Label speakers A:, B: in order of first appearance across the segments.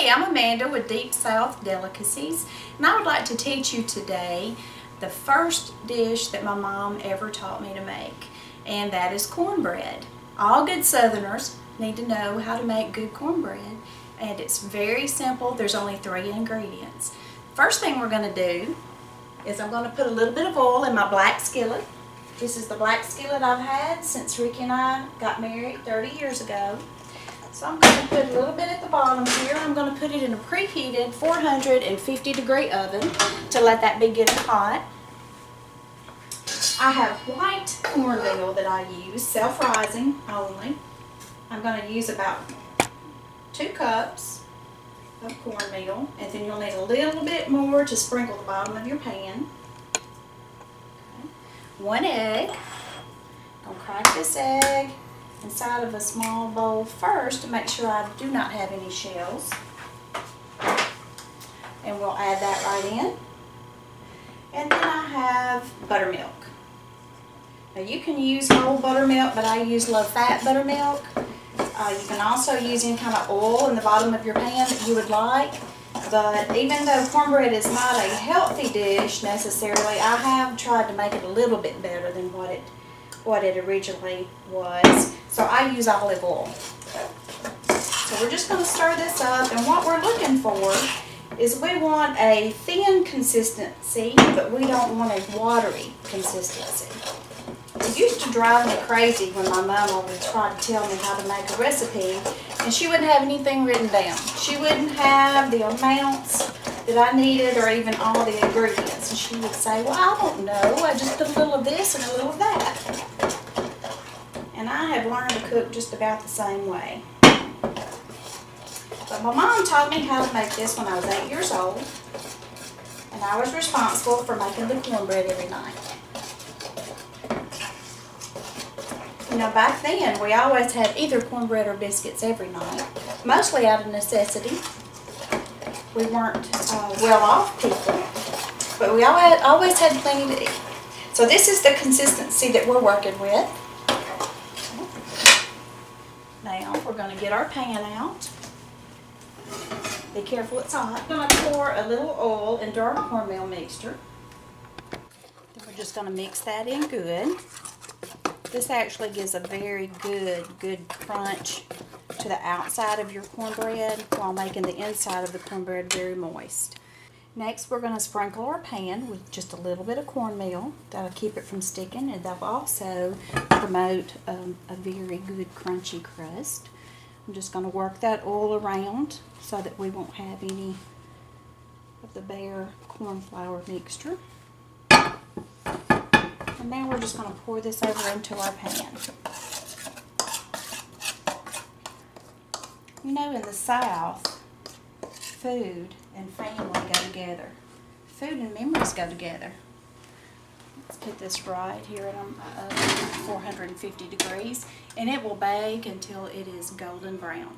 A: Hey, I'm Amanda with Deep South Delicacies, and I would like to teach you today the first dish that my mom ever taught me to make, and that is cornbread. All good Southerners need to know how to make good cornbread, and it's very simple. There's only 3 ingredients. First thing we're going to do is I'm going to put a little bit of oil in my black skillet. This is the black skillet I've had since Ricky and I got married 30 years ago. So I'm going to put a little bit at the bottom here. I'm going to put it in a preheated 450 degree oven to let that be getting hot. I have white cornmeal that I use, self-rising only. I'm going to use about 2 cups of cornmeal, and then you'll need a little bit more to sprinkle the bottom of your pan. Okay. 1 egg. I'm going to crack this egg inside of a small bowl first to make sure I do not have any shells. And we'll add that right in. And then I have buttermilk. Now you can use whole buttermilk, but I use low-fat buttermilk. You can also use any kind of oil in the bottom of your pan that you would like. But even though cornbread is not a healthy dish necessarily, I have tried to make it a little bit better than what it originally was. So I use olive oil. So we're just going to stir this up, and what we're looking for is we want a thin consistency, but we don't want a watery consistency. It used to drive me crazy when my mama would try to tell me how to make a recipe, and she wouldn't have anything written down. She wouldn't have the amounts that I needed or even all the ingredients. And she would say, well, I don't know. I just put a little of this and a little of that. And I have learned to cook just about the same way. But my mom taught me how to make this when I was 8 years old. And I was responsible for making the cornbread every night. You know, back then, we always had either cornbread or biscuits every night, mostly out of necessity. We weren't well-off people, but we always had plenty to eat. So this is the consistency that we're working with. Now, we're going to get our pan out. Be careful, it's hot. I'm going to pour a little oil into our cornmeal mixture. Then we're just going to mix that in good. This actually gives a very good crunch to the outside of your cornbread while making the inside of the cornbread very moist. Next, we're going to sprinkle our pan with just a little bit of cornmeal. That'll keep it from sticking, and that'll also promote a very good crunchy crust. I'm just going to work that oil around so that we won't have any of the bare corn flour mixture. And now we're just going to pour this over into our pan. You know, in the South, food and family go together. Food and memories go together. Let's put this right here at 450 degrees, and it will bake until it is golden brown.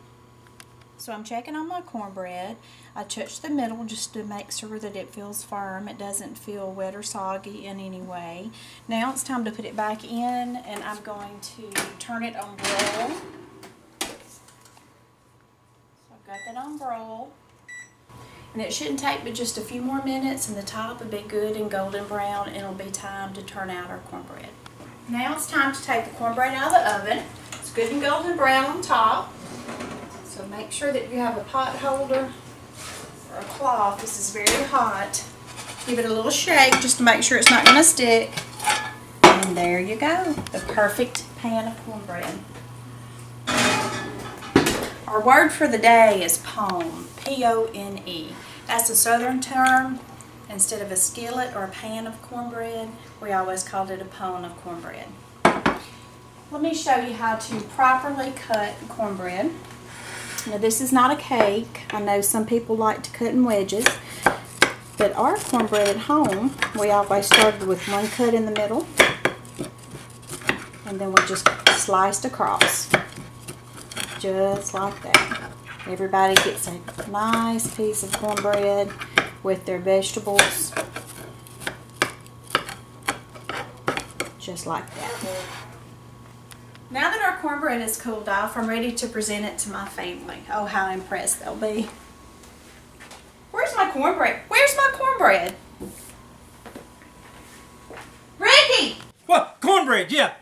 A: So I'm checking on my cornbread. I touch the middle just to make sure that it feels firm. It doesn't feel wet or soggy in any way. Now it's time to put it back in, and I'm going to turn it on broil. So I've got that on broil. And it shouldn't take but just a few more minutes, and the top will be good and golden brown, and it'll be time to turn out our cornbread. Now it's time to take the cornbread out of the oven. It's good and golden brown on top. So make sure that you have a pot holder or a cloth. This is very hot. Give it a little shake just to make sure it's not going to stick. And there you go, the perfect pan of cornbread. Our word for the day is pone, P-O-N-E. That's a southern term. Instead of a skillet or a pan of cornbread, we always called it a pone of cornbread. Let me show you how to properly cut cornbread. Now this is not a cake. I know some people like to cut in wedges, but our cornbread at home, we always started with 1 cut in the middle, and then we just sliced across, just like that. Everybody gets a nice piece of cornbread with their vegetables, just like that. Now that our cornbread is cooled off, I'm ready to present it to my family. Oh, how impressed they'll be. my cornbread? Where's my cornbread? Ricky!
B: What? Cornbread, yeah.